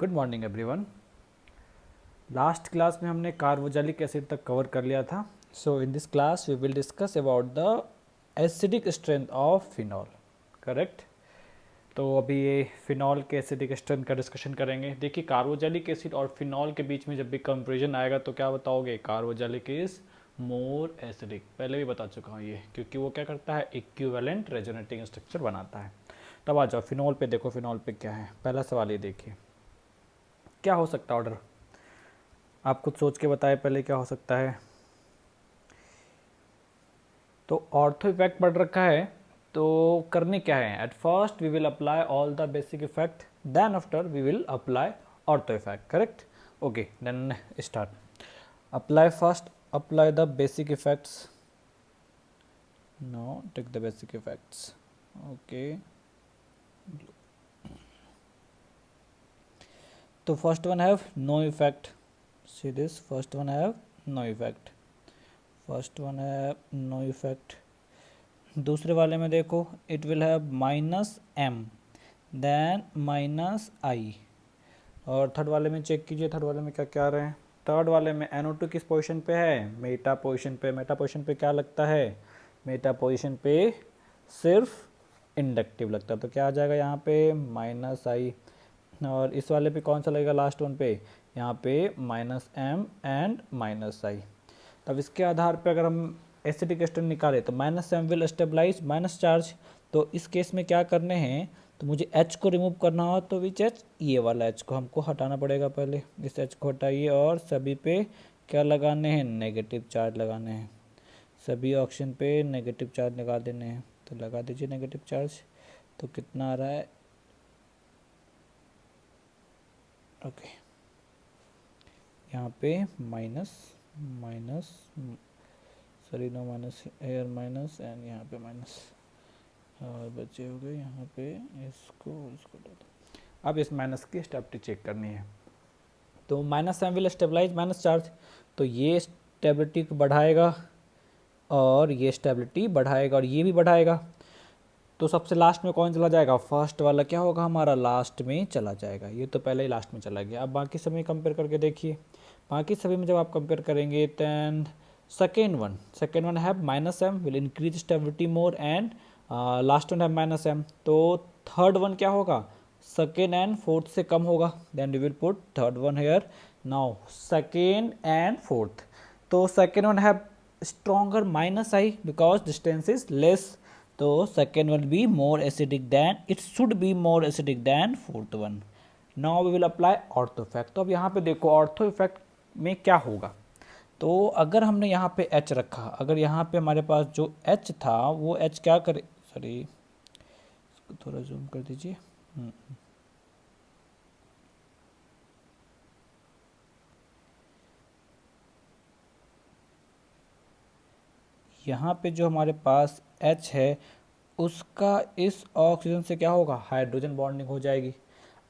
Good morning everyone. Last class में हमने carboxylic acid तक कवर कर लिया था। So in this class we will discuss about the acidic strength of phenol. Correct. तो अभी ये फिनॉल के एसिडिक स्ट्रेंथ का डिस्कशन करेंगे। देखिए, कार्बोक्सिलिक एसिड और फिनॉल के बीच में जब भी कंपेरिजन आएगा तो क्या बताओगे? Carboxylic is more acidic. पहले भी बता चुका हूँ ये, क्योंकि वो क्या करता है, इक्विवेलेंट रेजोनेटिंग स्ट्रक्चर बनाता है। तब आ जाओ फिनॉल पे। देखो फिनॉल पे क्या है। पहला सवाल ये देखिए, क्या हो सकता है ऑर्डर? आप कुछ सोच के बताएं पहले क्या हो सकता है। तो ऑर्थो इफेक्ट पढ़ रखा है, तो करने क्या है? At first we will apply all the basic effect, then after we will apply ortho effect. Correct. Okay, then start. Apply first, apply the basic effects. No, take the basic effects. Okay, तो first one have no effect. See this, first one have no effect, first one have no effect। दूसरे वाले में देखो, it will have minus m then minus i। और third वाले में check कीजिए, third वाले में क्या क्या आ रहे हैं। थर्ड वाले में NO2 किस पोजीशन पे है? मेटा पोजीशन पे। मेटा पोजीशन पे क्या लगता है? मेटा पोजीशन पे सिर्फ इंडक्टिव लगता है, तो क्या आ जाएगा यहाँ पे? Minus i। और इस वाले पे कौन सा लगेगा? लास्ट वन पे यहाँ पे minus m and minus i। तब इसके आधार पे अगर हम एसिडिक स्ट्रेंथ निकालें तो minus m will stabilise minus charge. तो इस केस में क्या करने हैं, तो मुझे h को रिमूव करना हो तो विच h? ये वाला h को हमको हटाना पड़ेगा। पहले इस h को हटाइए और सभी पे क्या लगाने हैं? नेगेटिव चार्ज लगाने हैं। सभी ऑप्शन पे नेगेटिव चार्ज लगा देने हैं, तो लगा दीजिए नेगेटिव चार्ज। तो कितना आ रहा है? ओके, यहाँ पे minus minus, sorry no minus, air minus and यहाँ पे माइनस, और बचे हो गए यहाँ पे इसको इसको। अब इस माइनस की स्टेबिलिटी चेक करनी है। तो minus m will stabilise minus charge, तो ये स्टेबिलिटी को बढ़ाएगा और ये स्टेबिलिटी बढ़ाएगा और ये भी बढ़ाएगा। तो सबसे लास्ट में कौन चला जाएगा? फर्स्ट वाला क्या होगा हमारा? लास्ट में चला जाएगा। ये तो पहले ही लास्ट में चला गया। अब बाकी सभी कंपेयर करके देखिए। बाकी सभी में जब आप कंपेयर करेंगे than second one have minus m will increase stability more and last one have minus m। तो थर्ड वन क्या होगा? सेकेंड एंड फोर्थ से कम होगा। Then we will put third one here. Now second and fourth, तो second one have stronger minus i because distance is less. तो second will be more acidic than, it should be more acidic than fourth one। now we will apply ortho effect। तो अब यहाँ पे देखो ortho effect में क्या होगा। तो अगर हमने यहाँ पे H रखा, अगर यहाँ पे हमारे पास जो H था वो H क्या करे, सॉरी इसको थोड़ा जूम कर दीजिए। यहाँ पे जो हमारे पास H है उसका इस ऑक्सीजन से क्या होगा? हाइड्रोजन बॉन्डिंग हो जाएगी।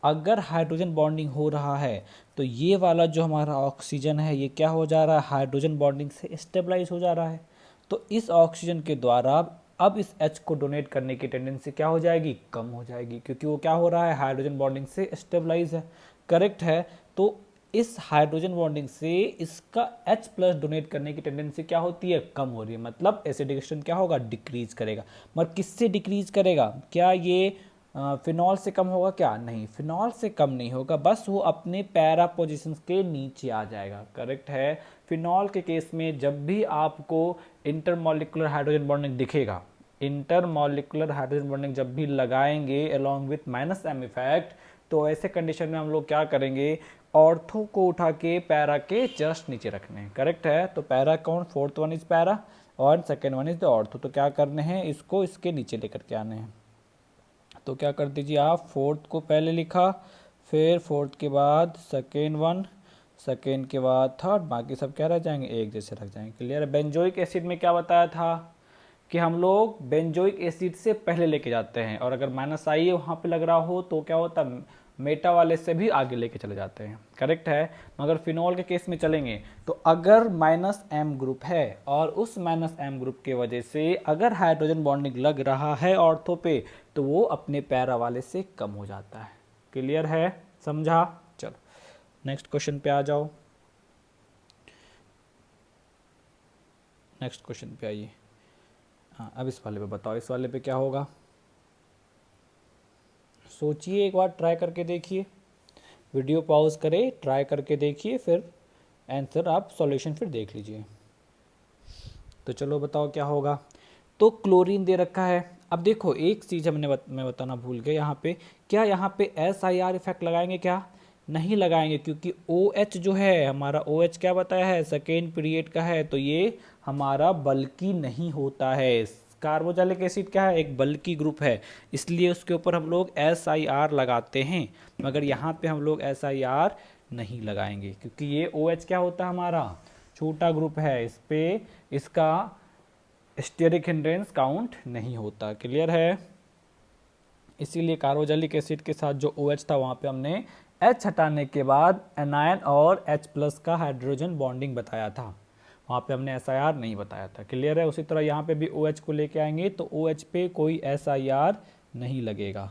अगर हाइड्रोजन बॉन्डिंग हो रहा है तो ये वाला जो हमारा ऑक्सीजन है ये क्या हो जा रहा है? हाइड्रोजन बॉन्डिंग से स्टेबलाइज हो जा रहा है। तो इस ऑक्सीजन के द्वारा अब इस H को डोनेट करने की टेंडेंसी क्या हो जाएगी? कम हो जाएगी, क्योंकि वो क्या हो रहा है? हाइड्रोजन बॉन्डिंग से स्टेबलाइज है। करेक्ट है। तो इस हाइड्रोजन बॉन्डिंग से इसका H प्लस डोनेट करने की टेंडेंसी क्या होती है? कम हो रही है। मतलब एसिडिक स्ट्रेंथ क्या होगा? डिक्रीज करेगा। मगर किससे डिक्रीज करेगा? क्या ये फिनॉल से कम होगा? क्या नहीं, फिनॉल से कम नहीं होगा, बस वो अपने पैरा पोजीशंस के नीचे आ जाएगा। करेक्ट है। फिनॉल के केस में जब भी आपको इंटरमॉलिकुलर हाइड्रोजन बॉन्डिंग दिखेगा, इंटरमॉलिकुलर हाइड्रोजन बॉन्डिंग जब भी लगाएंगे along with minus m effect, तो ऐसे कंडीशन में हम लोग क्या करेंगे? ऑर्थो को उठा के पैरा के जस्ट नीचे रखने हैं। करेक्ट है। तो पैरा कौन? फोर्थ वन इज पैरा और second one is the ortho. तो क्या करने हैं? इसको इसके नीचे लेकर के आने हैं। तो क्या कर दीजिए आप, फोर्थ को पहले लिखा, फिर फोर्थ के बाद सेकेंड वन, सेकेंड के बाद थर्ड, बाकी सब क्या रह जाएंगे? एक जैसे रख जाएंगे। क्लियर है। बेंजोइक एसिड में क्या बताया था कि हम लोग बेंजोइक एसिड से पहले लेके जाते हैं, और अगर माइनस आई वहाँ पे लग रहा हो तो क्या होता है? मेटा वाले से भी आगे लेके चले जाते हैं। करेक्ट है। मगर फिनॉल के केस में चलेंगे तो अगर माइनस m ग्रुप है और उस माइनस m ग्रुप के वजह से अगर हाइड्रोजन बॉन्डिंग लग रहा है ऑर्थो पे, तो वो अपने पैरा वाले से कम हो जाता है। क्लियर है? समझा? चलो नेक्स्ट क्वेश्चन पे आ जाओ, नेक्स्ट क्वेश्चन पे आइए। हाँ, अब इस वाले पे बताओ, इस वाले पे क्या होगा, सोचिए एक बार, ट्राई करके देखिए, वीडियो पॉज करें, ट्राई करके देखिए, फिर आंसर आप सॉल्यूशन फिर देख लीजिए। तो चलो बताओ क्या होगा। तो क्लोरीन दे रखा है। अब देखो एक चीज़ मैं बताना भूल गया यहाँ पे, क्या यहाँ पे SIR इफेक्ट लगाएंगे क्या? नहीं लगाएंगे, क्योंकि OH जो है हमारा, OH क्या बताया है, सेकेंड पीरियड का है, तो ये हमारा बल्कि नहीं होता है। कार्बोक्सिलिक एसिड क्या है, एक बल्कि ग्रुप है, इसलिए उसके ऊपर हम लोग SIR लगाते हैं, मगर यहाँ पे हम लोग SIR नहीं लगाएंगे, क्योंकि ये OH क्या होता है हमारा, छोटा ग्रुप है, इस पे इसका स्टेरिक हिंड्रेंस काउंट नहीं होता। क्लियर है? इसीलिए कार्बोक्सिलिक एसिड के साथ जो OH था वहाँ पे हमने H हटाने के बाद एनायन और H+ का हाइड्रोजन बॉन्डिंग बताया था, वहाँ पे हमने SIR नहीं बताया था। क्लियर है? उसी तरह यहाँ पे भी OH को लेके आएंगे तो OH पे कोई SIR नहीं लगेगा।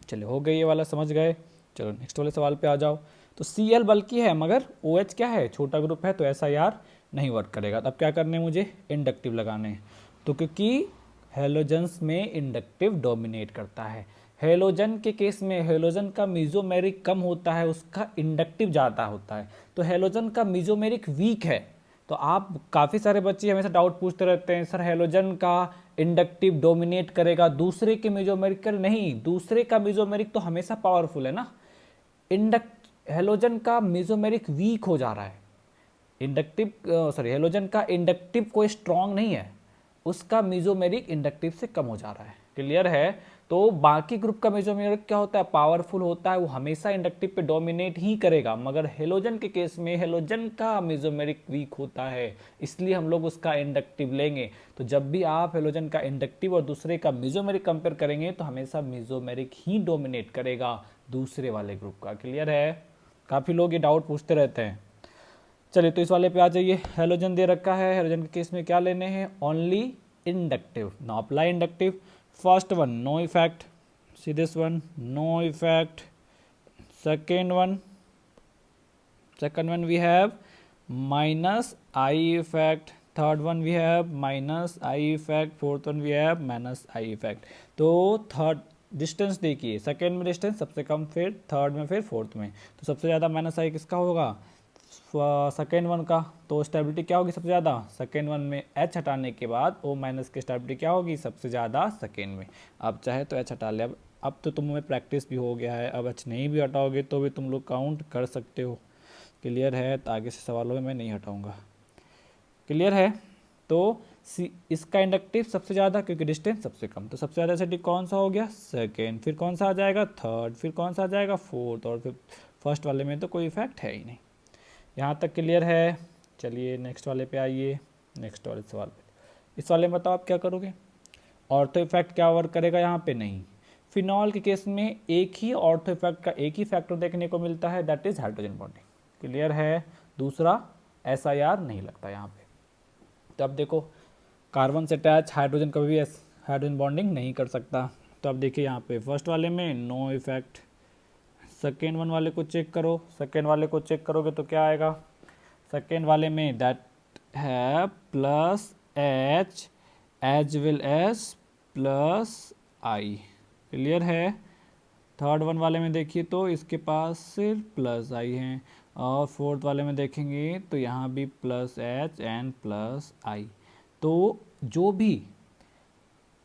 चलो हो गई ये वाला, समझ गए। चलो नेक्स्ट वाले सवाल पे आ जाओ। तो Cl बल्कि है मगर OH क्या है, छोटा ग्रुप है, तो SIR नहीं वर्क करेगा। तब क्या करने, मुझे इंडक्टिव लगाने हैं। तो क्योंकि हेलोजन्स में इंडक्टिव डोमिनेट करता है, हेलोजन के केस में हेलोजन का मीजोमेरिक कम होता है, उसका इंडक्टिव ज़्यादा होता है। तो हेलोजन का मीजोमेरिक वीक है। तो आप काफ़ी सारे बच्चे हमेशा डाउट पूछते रहते हैं, सर हेलोजन का इंडक्टिव डोमिनेट करेगा, दूसरे के मेजोमेरिक कर नहीं, दूसरे का मेजोमेरिक तो हमेशा पावरफुल है ना। इंडक्ट हेलोजन का मेजोमेरिक वीक हो जा रहा है, इंडक्टिव सॉरी हेलोजन का इंडक्टिव कोई स्ट्रांग नहीं है, उसका मेजोमेरिक इंडक्टिव से कम हो जा रहा है। क्लियर है? तो बाकी ग्रुप का मेजोमेरिक क्या होता है, पावरफुल होता है, वो हमेशा इंडक्टिव पे डोमिनेट ही करेगा, मगर हेलोजन के केस में हेलोजन का मेजोमेरिक वीक होता है, इसलिए हम लोग उसका इंडक्टिव लेंगे। तो जब भी आप हेलोजन का इंडक्टिव और दूसरे का मेजोमेरिक कंपेयर करेंगे तो हमेशा मेजोमेरिक ही डोमिनेट करेगा दूसरे वाले ग्रुप का। क्लियर है? काफ़ी लोग ये डाउट पूछते रहते हैं। चलिए तो इस वाले पे आ जाइए। हेलोजन दे रखा है, हेलोजन के केस में क्या लेने हैं, only inductive. Now apply inductive. First one no effect, see this one no effect. Second one we have minus I effect. Third one we have minus I effect. Fourth one we have minus I effect. तो third distance देखिए, second में distance सबसे कम, फिर third में, फिर fourth में, तो सबसे ज़्यादा माइनस आई किसका होगा, सेकेंड वन का। तो स्टेबिलिटी क्या होगी सबसे ज़्यादा, सेकेंड वन में H हटाने के बाद O- की स्टेबिलिटी क्या होगी सबसे ज़्यादा सेकेंड में। अब चाहे तो H हटा ले, अब तो तुम में प्रैक्टिस भी हो गया है, अब H नहीं भी हटाओगे तो भी तुम लोग काउंट कर सकते हो। क्लियर है? तो आगे से सवालों में मैं नहीं हटाऊंगा। क्लियर है? तो इसका इंडक्टिव सबसे ज़्यादा क्योंकि डिस्टेंस सबसे कम, तो सबसे ज़्यादा एसिडिक कौन सा हो गया, सेकेंड, फिर कौन सा आ जाएगा, थर्ड, फिर कौन सा आ जाएगा, फोर्थ, और फिर फर्स्ट वाले में तो कोई इफेक्ट है ही नहीं। यहाँ तक क्लियर है? चलिए नेक्स्ट वाले पे आइए, नेक्स्ट वाले सवाल पे। इस वाले में बताओ आप क्या करोगे, ऑर्थो इफेक्ट क्या वर्क करेगा यहाँ पे, नहीं। फिनॉल के केस में एक ही ऑर्थो इफेक्ट का एक ही फैक्टर देखने को मिलता है, that is hydrogen bonding. Clear है? दूसरा SIR नहीं लगता यहाँ पे। तो अब देखो कार्बन से अटैच हाइड्रोजन कभी भी हाइड्रोजन बॉन्डिंग नहीं कर सकता। तो अब देखिए यहाँ पे फर्स्ट वाले में नो इफेक्ट, सेकेंड वन वाले को चेक करो, सेकेंड वाले को चेक करोगे तो क्या आएगा, सेकेंड वाले में दैट है plus H as well as plus I। Clear है? थर्ड वन वाले में देखिए तो इसके पास सिर्फ प्लस I है, और फोर्थ वाले में देखेंगे तो यहाँ भी plus H and plus I। तो जो भी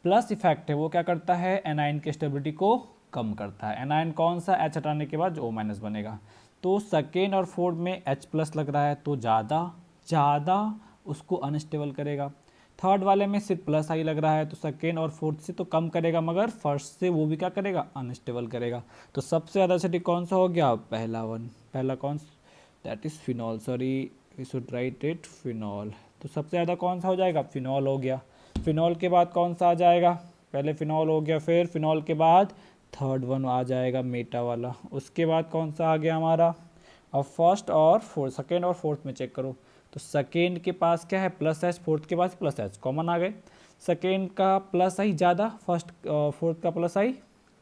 प्लस इफेक्ट है वो क्या करता है, एनाइन की स्टेबिलिटी को कम करता है। एनाइन कौन सा, H हटाने के बाद जो O- बनेगा। तो सेकेंड और फोर्थ में H+ लग रहा है तो ज़्यादा उसको अनस्टेबल करेगा। थर्ड वाले में सिर्फ प्लस I लग रहा है तो सेकेंड और फोर्थ से तो कम करेगा, मगर फर्स्ट से वो भी क्या करेगा, अनस्टेबल करेगा। तो सबसे ज़्यादा एसिडिक कौन सा हो गया, पहला वन, पहला कौन, that is phenol, sorry we should write it phenol. तो सबसे ज़्यादा कौन सा हो जाएगा, फिनॉल हो गया। फिनॉल के बाद कौन सा आ जाएगा, पहले फिनॉल हो गया, फिर फिनॉल के बाद थर्ड वन आ जाएगा मेटा वाला, उसके बाद कौन सा आ गया हमारा। अब फर्स्ट और फोर्थ, सेकेंड और फोर्थ में चेक करो तो सेकेंड के पास क्या है प्लस H, फोर्थ के पास प्लस H, कॉमन आ गए। सेकेंड का प्लस I ज़्यादा, फर्स्ट फोर्थ का प्लस I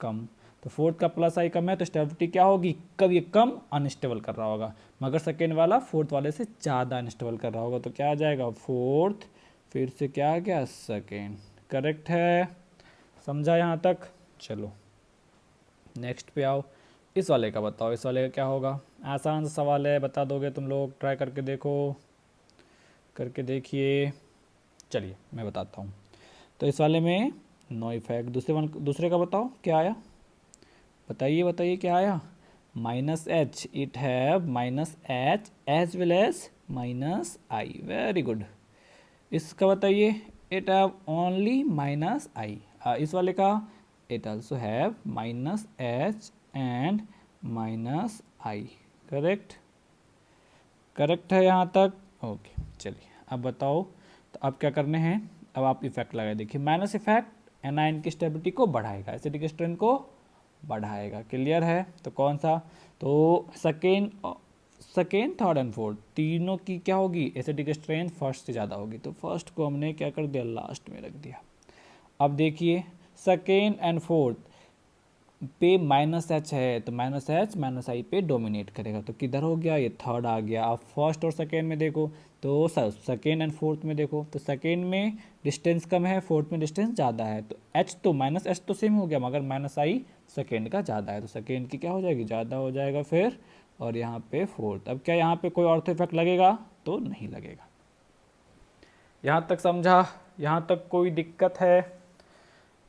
कम, तो फोर्थ का प्लस आई कम है तो स्टेबिलिटी क्या होगी, कब ये कम अनस्टेबल कर रहा होगा, मगर सेकेंड वाला फोर्थ वाले से ज़्यादा अनस्टेबल कर रहा होगा। तो क्या आ जाएगा, फोर्थ फिर से क्या आ गया, सेकेंड। करेक्ट है, समझा यहाँ तक। चलो नेक्स्ट पे आओ, इस वाले का बताओ, इस वाले का क्या होगा। आसान सा सवाल है, बता दोगे तुम लोग, ट्राई करके देखो, करके देखिए। चलिए मैं बताता हूँ। तो इस वाले में नो इफेक्ट। दूसरे का बताओ क्या आया, बताइए बताइए क्या आया, minus H, it have minus H as well as minus I, very good. इसका बताइए, it have only minus I. इस वाले का, it also have minus H and minus I. Correct, correct है यहाँ तक, ओके। चलिए अब बताओ, तो अब क्या करने हैं, अब आप इफेक्ट लगाए। देखिए माइनस इफेक्ट एनायन की स्टेबिलिटी को बढ़ाएगा, एसिडिक स्ट्रेंथ को बढ़ाएगा, क्लियर है। तो कौन सा, तो सेकेंड थर्ड एंड फोर्थ तीनों की क्या होगी, एसिडिक स्ट्रेंथ फर्स्ट से ज़्यादा होगी। तो फर्स्ट को हमने क्या कर दिया, लास्ट में रख दिया। अब देखिए सेकेंड एंड फोर्थ पे माइनस एच है, तो माइनस एच माइनस आई पे डोमिनेट करेगा, तो किधर हो गया, ये थर्ड आ गया। अब फर्स्ट और सेकेंड में देखो, तो सेकेंड एंड फोर्थ में देखो, तो सेकेंड में डिस्टेंस कम है, फोर्थ में डिस्टेंस ज़्यादा है। तो एच तो माइनस एच तो सेम हो गया, मगर माइनस आई सेकेंड का ज़्यादा है, तो सेकेंड की क्या हो जाएगी, ज़्यादा हो जाएगा फिर, और यहाँ पे फोर्थ। अब क्या यहाँ पे कोई ऑर्थो इफेक्ट लगेगा, तो नहीं लगेगा। यहाँ तक समझा, यहाँ तक कोई दिक्कत है,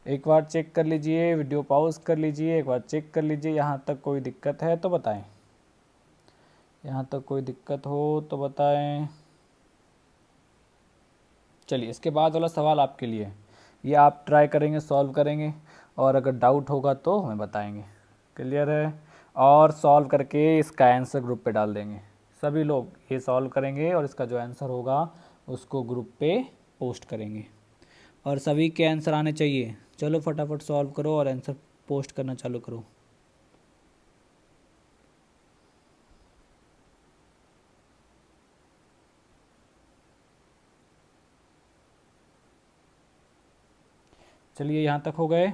एक बार चेक कर लीजिए, वीडियो पॉज कर लीजिए, एक बार चेक कर लीजिए, यहाँ तक कोई दिक्कत है तो बताएं, यहाँ तक कोई दिक्कत हो तो बताएं। चलिए इसके बाद वाला सवाल आपके लिए, ये आप ट्राई करेंगे, सॉल्व करेंगे, और अगर डाउट होगा तो हमें बताएंगे, क्लियर है। और सॉल्व करके इसका आंसर ग्रुप पे डाल देंगे, सभी लोग ये सॉल्व करेंगे और इसका जो आंसर होगा उसको ग्रुप पे पोस्ट करेंगे, और सभी के आंसर आने चाहिए। चलो फटाफट सॉल्व करो और आंसर पोस्ट करना चालू करो। चलिए यहाँ तक हो गए।